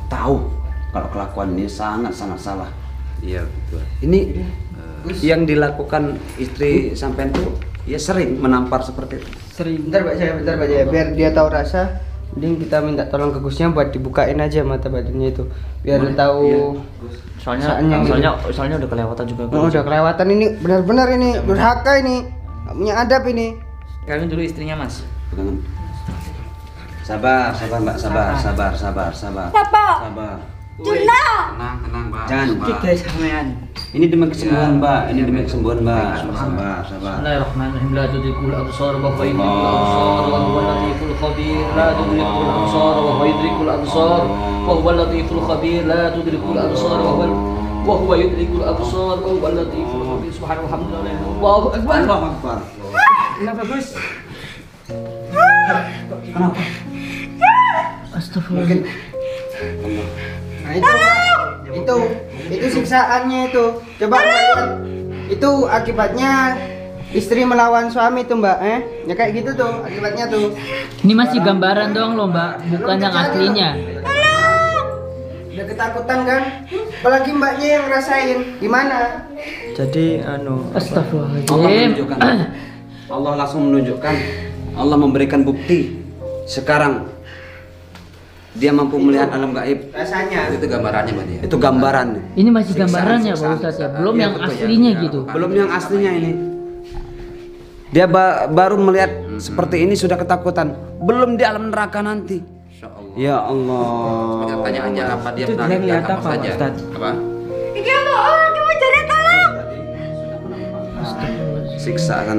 tahu kalau kelakuan ini sangat-sangat salah. Iya betul. Ini yang dilakukan istri sampean tuh ya sering menampar seperti itu. Bentar Pak Jaya, biar dia tahu rasa. Mending kita minta tolong ke Gusnya buat dibukain aja mata badannya itu, biar dia tahu. Saatnya soalnya udah kelewatan juga. Oh, udah kelewatan ini, benar-benar ini durhaka ini, nggak punya adab ini. Kalian dulu istrinya Mas. Pegangan. Sabar Mbak, sabar. Apa? Sabar. Juna. Tenang Pak. Jangan. Sabar. Ini demi kesembuhan Mbak, Sabar. Bismillahirrahmanirrahim. La tudrikul absar wa huwa yudrikul absar wa huwa latiful khabir. La tudrikul absar wa huwa yudrikul absar wa huwa latiful khabir. La tudrikul absar wa huwa yudrikul absar wa huwa latiful khabir. Subhanallah. Allahu akbar. Allahu Akbar. Kenapa Gus? Kenapa? Astagfirullah. Nah itu siksaannya itu. Coba Mbak lihat. Itu akibatnya istri melawan suami tuh Mbak, ya kayak gitu tuh akibatnya tuh. Ini masih gambaran doang loh Mbak, bukan yang aslinya. Udah ketakutan kan? Apalagi Mbaknya yang ngerasain. Gimana? Jadi Allah Astagfirullahaladzim. menunjukkan. Allah langsung menunjukkan. Allah memberikan bukti. Sekarang dia mampu melihat alam gaib. Rasanya. Itu gambarannya Mbak ya. Itu gambaran. Ini masih gambarannya Pak Siksaan. Ustadz ya, belum Iya, yang betul, aslinya ya. gitu. Belum yang aslinya ini. Dia baru melihat seperti ini sudah ketakutan. Belum di alam neraka nanti. Insyaallah. Ya Allah. Tanya aja apa dia Itu pernah dia lihat lihat apa apa, saja. Ustadz? Apa? Iki mau cari tolong.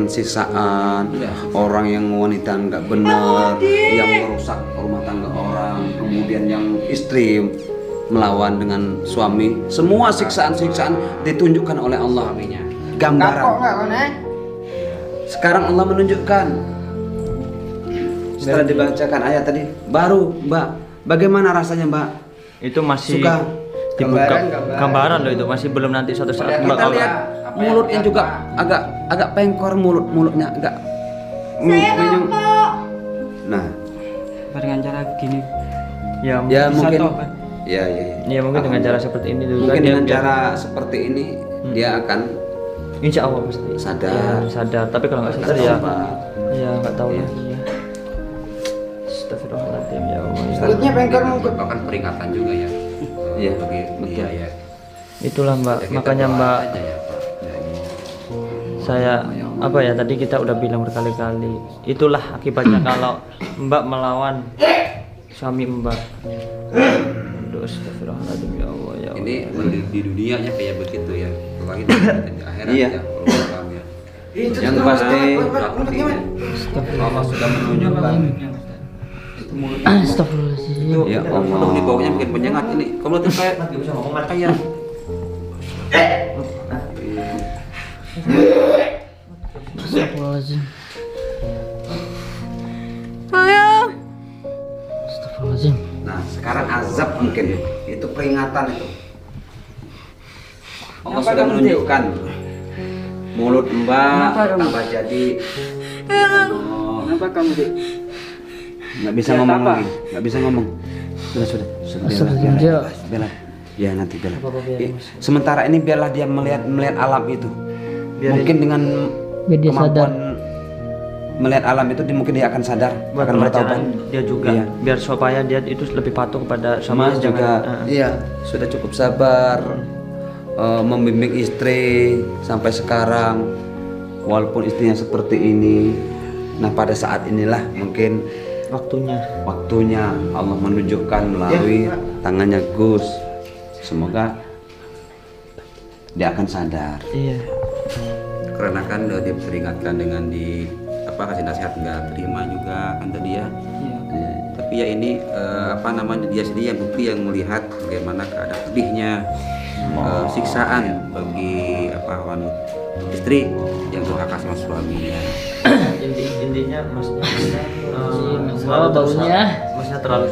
Siksaan orang yang wanita nggak benar, yang merusak rumah tangga orang, kemudian yang istri melawan dengan suami, semua siksaan-siksaan ditunjukkan oleh Allah. Kapok Gambaran. nggak kon? Sekarang Allah menunjukkan setelah dibacakan ayat tadi, baru Mbak, bagaimana rasanya Mbak? Itu masih Suka dibuka gambaran loh, itu masih belum nanti suatu saat Mbak Kita kalau lihat mulutnya juga agak pengkor, mulutnya agak Saya menyung. rokok. Nah, dengan cara gini ya, ya bisa mungkin toh, kan? ya mungkin dengan cara seperti ini dulu mungkin kan dengan dia cara seperti ini dia akan insya Allah pasti sadar. ya, sadar. Tapi kalau nggak sadar ya nggak tahu lagi ya. Astagfirullahaladzim ya Allah. Mulutnya pengkor mungkin. Bahkan peringatan juga ya. Iya, Bagi betul. ya. Itulah Mbak, Ya, kita makanya doa Mbak aja ya, Pak. Ya, ini. saya apa ya tadi kita udah bilang berkali-kali, itulah akibatnya kalau Mbak melawan suami Mbak. Aduh, astagfirullahaladzim ya Allah ya Allah. Ini di dunianya kayak begitu ya. Lagi di akhirat Iya. ya. Allah paham ya. Yang pasti Allah sudah menunjukkan Astagfirullahaladzim. ya Aduh, di Allah. bawahnya bikin penyengat ini. Kamu tuh kayak bisa ngomong kayak Astagfirullahaladzim. Ayo. Astagfirullahaladzim. Nah, sekarang azab mungkin itu peringatan itu. Allah sudah menunjukkan mulut Mbak tambah jadi Kenapa kamu, Dik? nggak bisa ngomong lagi, nggak bisa ngomong. Sudah. Astagfirullah. Bella. Ya nanti Bella. Sementara ini biarlah dia melihat alam itu. Mungkin dengan Biar dia sadar. kemampuan melihat alam itu mungkin dia akan sadar, buat akan bertobat. pelajaran dia juga Iya. biar supaya dia itu lebih patuh kepada Sama suaminya juga iya sudah cukup sabar membimbing istri sampai sekarang walaupun istrinya seperti ini. Nah pada saat inilah mungkin waktunya Allah menunjukkan melalui tangannya Gus. Semoga dia akan sadar. iya karena kan udah diperingatkan dengan kasih nasihat nggak terima juga kan tadi ya. Tapi ya ini dia sendiri yang bukti yang melihat bagaimana keadaan pedihnya siksaan bagi wanita istri yang durhaka sama suaminya. intinya maksudnya baunya. maksudnya terlalu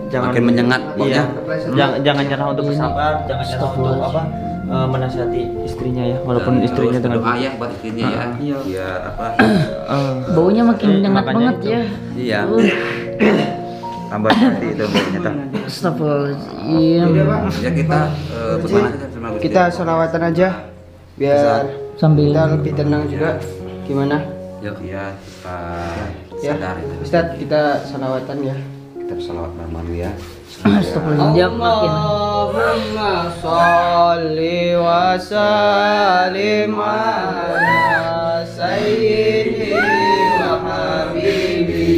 jangan Makin menyengat iya, baunya. jangan nyerah untuk bersabar, jangan nyerah untuk menasihati istrinya ya, walaupun istrinya dengan doa ya buat istrinya ya. Biar Baunya makin nyengat makanya banget itu. ya. Iya. Tambah hati itu baunya tuh. Astagfirullahaladzim. ya kita bagaimana sama Gusti? Kita sholawatan aja biar Sambil kita lebih tenang juga. Gimana? ya kita Ya, sadar ya. Ustadz kita sholawatan ya. Kita bersalawat bareng ya. Astagfirullahaladzim. Dia makin Allahumma sholli wa sallim ala sayyidi wa habibi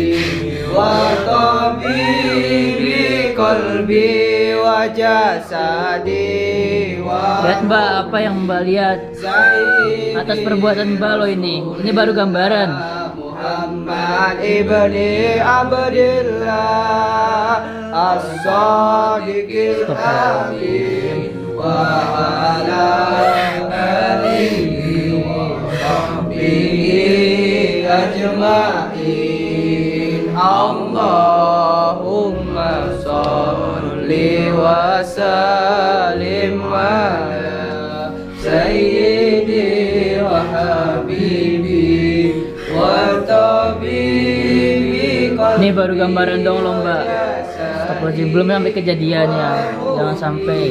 wa tabibi qalbi wa jasadi wa lihat Mbak, apa yang Mbak lihat atas perbuatan Mbak lo ini. Ini baru gambaran. Muhammad ibni Abdillah as-sadiqil amin wa ala alihi wa sahbihi ajma'in. Allahumma sholli wa sallim ala sayyidi wa habibi wa tabibi. Ini baru gambaran dong lo Mbak. Astagfirullahaladzim, belum sampai kejadiannya. Jangan sampai.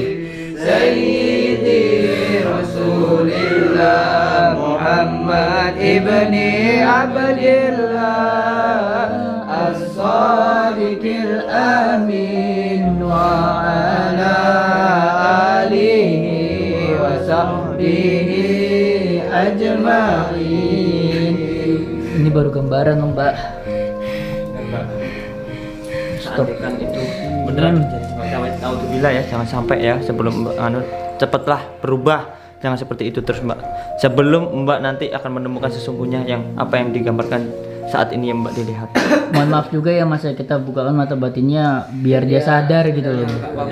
Sayyidi Rasulillah Muhammad ibni Abdillah as-sadiqil amin wa ala alihi wa sahbihi ajma'in. Ini baru gambaran dong Mbak. seandainya itu beneran terjadi. Alhamdulillah ya, jangan sampai ya sebelum cepatlah berubah, jangan seperti itu terus Mbak. Sebelum Mbak nanti akan menemukan sesungguhnya yang apa yang digambarkan saat ini yang Mbak dilihat. Mohon maaf juga ya Mas, kita bukakan mata batinnya biar dia sadar gitu loh.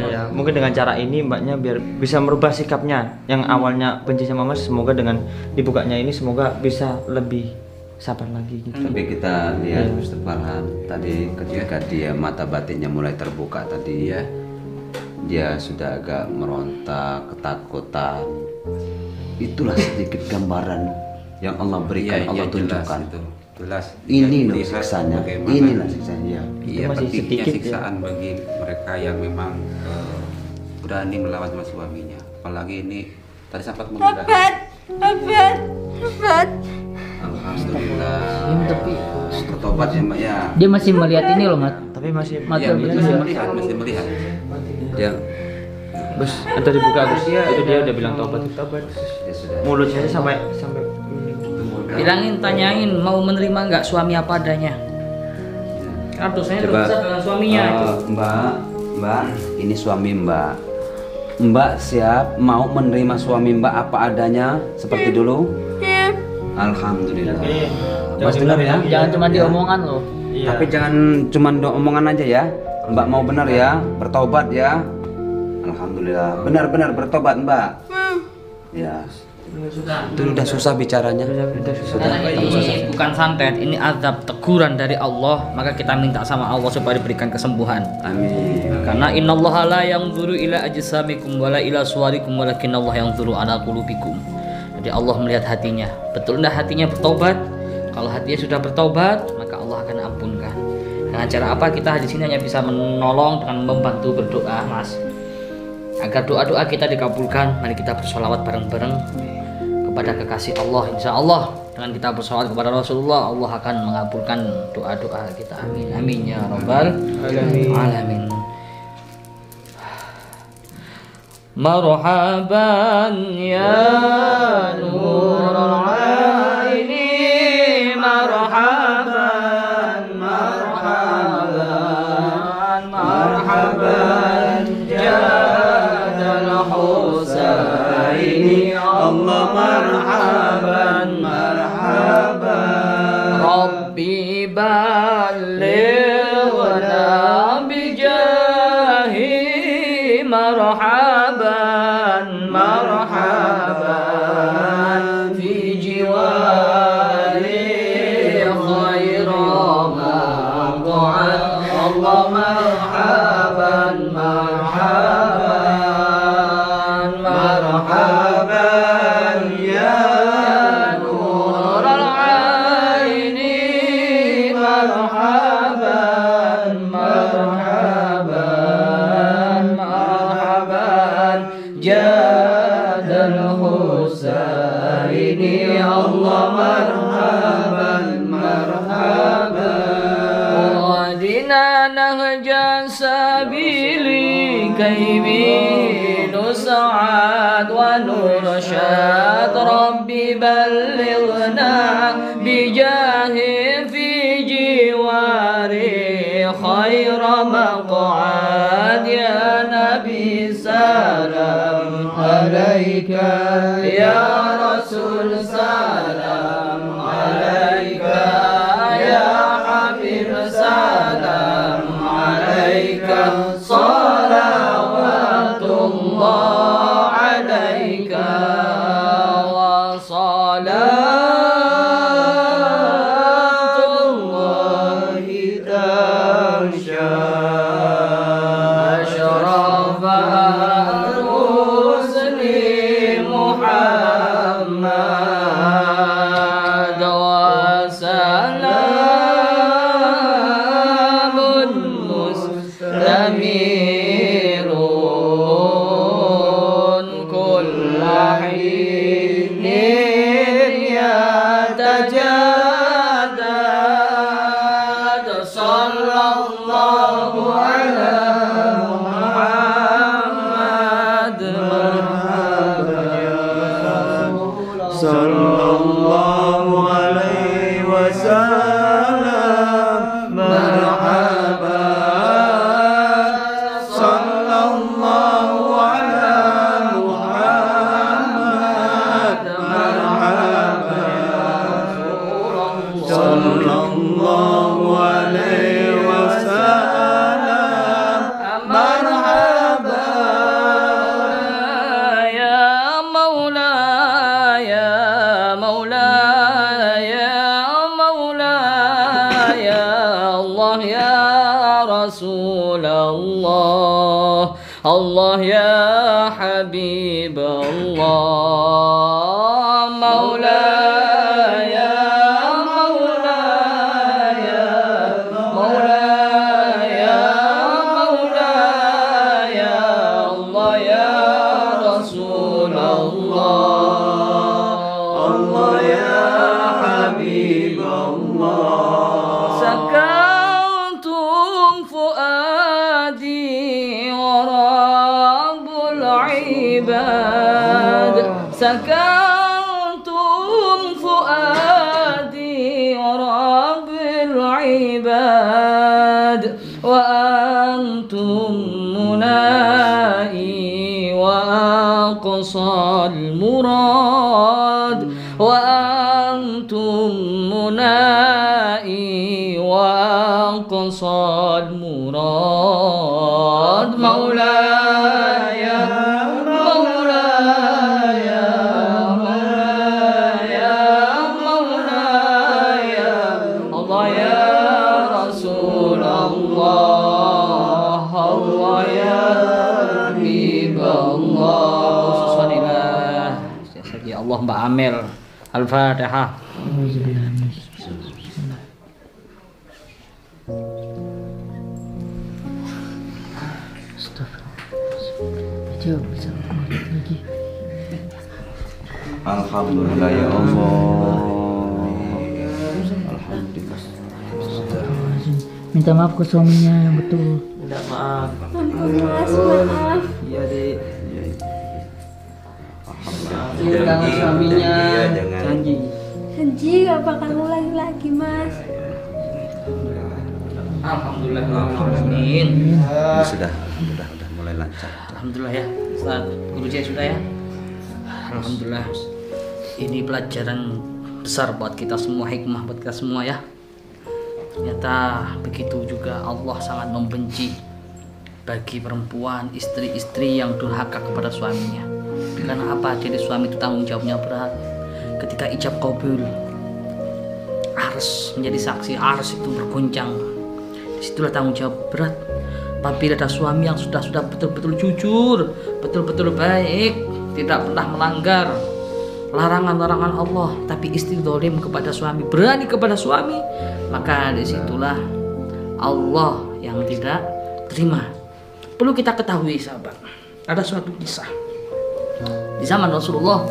Ya, mungkin dengan cara ini Mbaknya biar bisa merubah sikapnya yang awalnya benci sama Mas. Semoga dengan dibukanya ini semoga bisa lebih sabar lagi gitu. Tapi kita lihat Ustaz Farhan tadi ketika dia mata batinnya mulai terbuka tadi ya, dia sudah agak meronta, ketakutan. Itulah sedikit gambaran yang Allah berikan, Iya, Allah iya, tunjukkan. Jelas. Ini loh Melihat siksanya, bagaimana- inilah siksanya. Iya, Itu masih pentingnya sedikit, ya. siksaan bagi mereka yang memang berani melawan sama suaminya. Apalagi ini tadi sempat Obat, menggunakan. obat. Alhamdulillah. Tapi Bertobat ya Mbak ya. dia masih melihat ini loh, Mat. Tapi masih Mata Iya, betul masih ya. melihat, masih melihat. Dia Bos, itu dibuka Bos. Itu dia udah bilang tobat. Dia sudah. Mulutnya aja sampai Bilangin, tanyain mau menerima nggak suami apa adanya. Karena dosanya Coba, terbesar dengan suaminya itu. Mbak, ini suami Mbak. Mbak siap mau menerima suami Mbak apa adanya seperti dulu? Alhamdulillah. Mas dengar ya? Jangan cuma diomongan loh. Tapi jangan cuma omongan aja ya. Mbak mau benar ya, bertobat ya. Alhamdulillah. Benar-benar bertobat Mbak. Ya. Itu udah susah bicaranya. Karena ini bukan santet, ini azab teguran dari Allah, maka kita minta sama Allah supaya diberikan kesembuhan. Amin. Karena innallaha la yanzuru ila ajsamikum wala ila suwarikum walakinnallaha yanzuru ala qulubikum. Jadi Allah melihat hatinya. Betul enggak hatinya bertobat? Kalau hatinya sudah bertobat, maka Allah akan ampunkan. Dengan cara apa? Kita di sini hanya bisa menolong dengan membantu berdoa, Mas. Agar doa-doa kita dikabulkan, mari kita bersolawat bareng-bareng kepada kekasih Allah. Insya Allah dengan kita bersolawat kepada Rasulullah, Allah akan mengabulkan doa-doa kita. Amin, amin ya rabbal alamin. Marhaban ya nurul aini, marhaban, marhaban, marhaban jadal husaini, Allah marhaban, marhaban. Rabbi ballighna bijahi, marhaban, marhaban fi jiwari khaira maq'ad, Allah marhaban, marhaban, marhaban ya nurul aini, marhaban, marhaban, marhaban jadal husaini, Allah marhaban, marhaban. Wadina nahja sabili kaymi nus'ad wa nurshad, Rabbi ballighna bijahi fi jiwari khaira maq'ad, ya Nabi salam alaika, ya Rasul salam alaika, ya Habib salam alaika, salawatullah alaika wa salatullahi tansha asyrafal rusli Muhammad wa salamun mustamirun kulla hinin yatajaddad, sallallahu ala Muhammad, sallallahu alaihi wasallam, marhaban, sallallahu ala Muhammad, marhaban, sallallahu alaihi wasallam, marhaban ya maula, ya maula, ya Allah ya Habib Allah Maulaya Maulaya Maulaya Maulaya Allah ya Rasulullah Allah ya Habib Allah sakantum fuadi Rabbul ibad sakantum fuadi Rabbil ibad wa antum munai wa aqsal murad wa antum munai wa aqsal murad maulaya maulaya maulaya maulaya Allah ya Rasulullah Allah ya Habib Allah khususanillah ya Allah Mbak Amel Al-Fatihah. Alhamdulillah ya Allah. Alhamdulillah. Minta maaf ke suaminya yang betul. Minta maaf. Mas, maaf. Iya, Dek. Jangan suaminya. Iya, jangan. Janji. Janji gak bakal ngulangi lagi, Mas. Alhamdulillah. Amin. Ini sudah mulai lancar. Alhamdulillah ya. Ustaz Guru Jaya sudah ya. Alhamdulillah. Ini pelajaran besar buat kita semua, hikmah buat kita semua ya. Ternyata begitu juga Allah sangat membenci bagi perempuan, istri-istri yang durhaka kepada suaminya. Karena apa? Jadi suami itu tanggung jawabnya berat. Ketika ijab qabul, ars menjadi saksi, ars itu bergoncang. Disitulah tanggung jawab berat. Apabila ada suami yang sudah betul-betul jujur, betul-betul baik, tidak pernah melanggar larangan-larangan Allah, tapi istri zalim kepada suami, berani kepada suami, maka disitulah Allah yang tidak terima. Perlu kita ketahui sahabat, ada suatu kisah di zaman Rasulullah.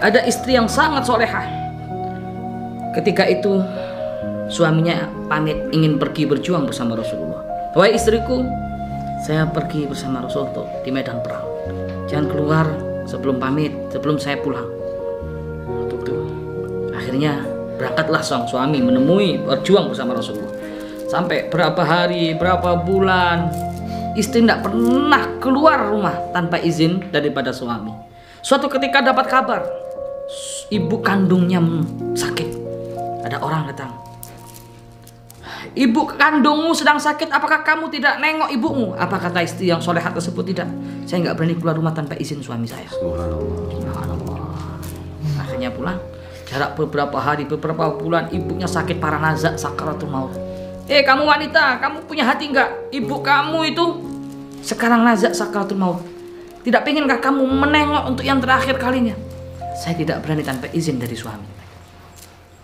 Ada istri yang sangat solehah. Ketika itu suaminya pamit ingin pergi berjuang bersama Rasulullah. Wahai istriku, saya pergi bersama Rasulullah di medan perang. Jangan keluar sebelum pamit, sebelum saya pulang. Tuh. Akhirnya berangkatlah sang suami menemui berjuang bersama Rasulullah. Sampai berapa hari, berapa bulan, istri tidak pernah keluar rumah tanpa izin daripada suami. Suatu ketika dapat kabar, ibu kandungnya sakit. Ada orang datang. Ibu kandungmu sedang sakit, apakah kamu tidak nengok ibumu? Apa kata istri yang solehat tersebut? Tidak, saya nggak berani keluar rumah tanpa izin suami saya. Subhanallah. Akhirnya pulang. Jarak beberapa hari, beberapa bulan, ibunya sakit parah, nazak, sakaratul maut. Kamu wanita, kamu punya hati nggak? Ibu kamu itu sekarang nazak, sakaratul maut. Tidak pengenkah kamu menengok untuk yang terakhir kalinya? Saya tidak berani tanpa izin dari suami.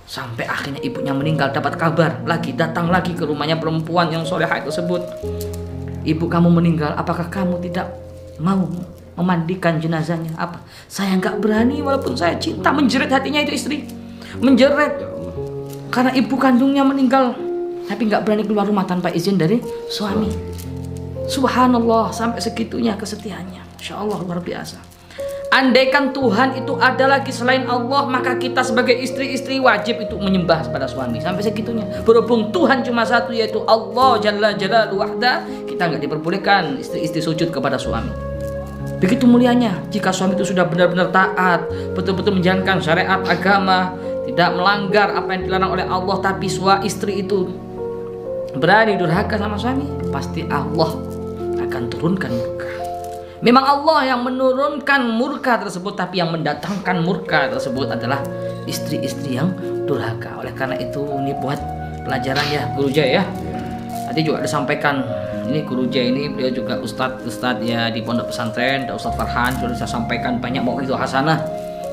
Sampai akhirnya ibunya meninggal, dapat kabar lagi, datang lagi ke rumahnya perempuan yang solehah tersebut. Ibu kamu meninggal, apakah kamu tidak mau memandikan jenazahnya? Apa? Saya nggak berani walaupun saya cinta. Menjerit hatinya itu istri, menjerit karena ibu kandungnya meninggal, tapi nggak berani keluar rumah tanpa izin dari suami. Subhanallah, sampai segitunya kesetiaannya. Insya Allah luar biasa. Andaikan Tuhan itu ada lagi selain Allah, maka kita sebagai istri-istri wajib itu menyembah pada suami. Sampai segitunya. Berhubung Tuhan cuma satu, yaitu Allah Jalla Jalaluhu wahda, kita nggak diperbolehkan istri-istri sujud kepada suami. Begitu mulianya jika suami itu sudah benar-benar taat, betul-betul menjalankan syariat agama, tidak melanggar apa yang dilarang oleh Allah, tapi istri itu berani durhaka sama suami, pasti Allah akan turunkan murka. Memang Allah yang menurunkan murka tersebut, tapi yang mendatangkan murka tersebut adalah istri-istri yang durhaka. Oleh karena itu ini buat pelajaran ya Guru Jaya ya. Tadi juga disampaikan Ini Guru J ini beliau juga Ustadz ya di pondok pesantren, dan Ustadz Farhan sudah saya sampaikan banyak mau'izah hasanah.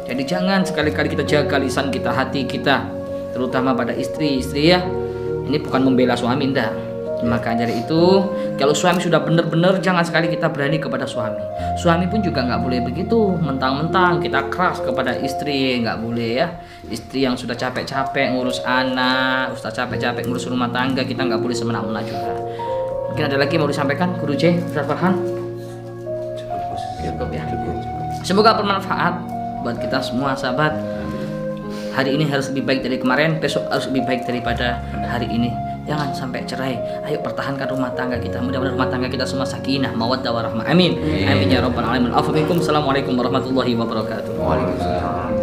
Jadi jangan sekali-kali kita jaga lisan kita, hati kita, terutama pada istri ya. Ini bukan membela suami, enggak. Maka dari itu kalau suami sudah benar-benar, jangan sekali kita berani kepada suami. Suami pun juga nggak boleh begitu mentang-mentang kita keras kepada istri, nggak boleh ya. Istri yang sudah capek-capek ngurus anak, Ustaz capek-capek ngurus rumah tangga, kita nggak boleh semena-mena juga. Mungkin ada lagi mau disampaikan Guru J, Ustaz Farhan? Cukup ya. Semoga bermanfaat buat kita semua sahabat. Hari ini harus lebih baik dari kemarin, besok harus lebih baik daripada hari ini. Jangan sampai cerai. Ayo pertahankan rumah tangga kita. Mudah-mudahan rumah tangga kita semua sakinah, mawaddah warahmah. Amin. Amin ya rabbal alamin. Assalamualaikum warahmatullahi wabarakatuh. Waalaikumsalam.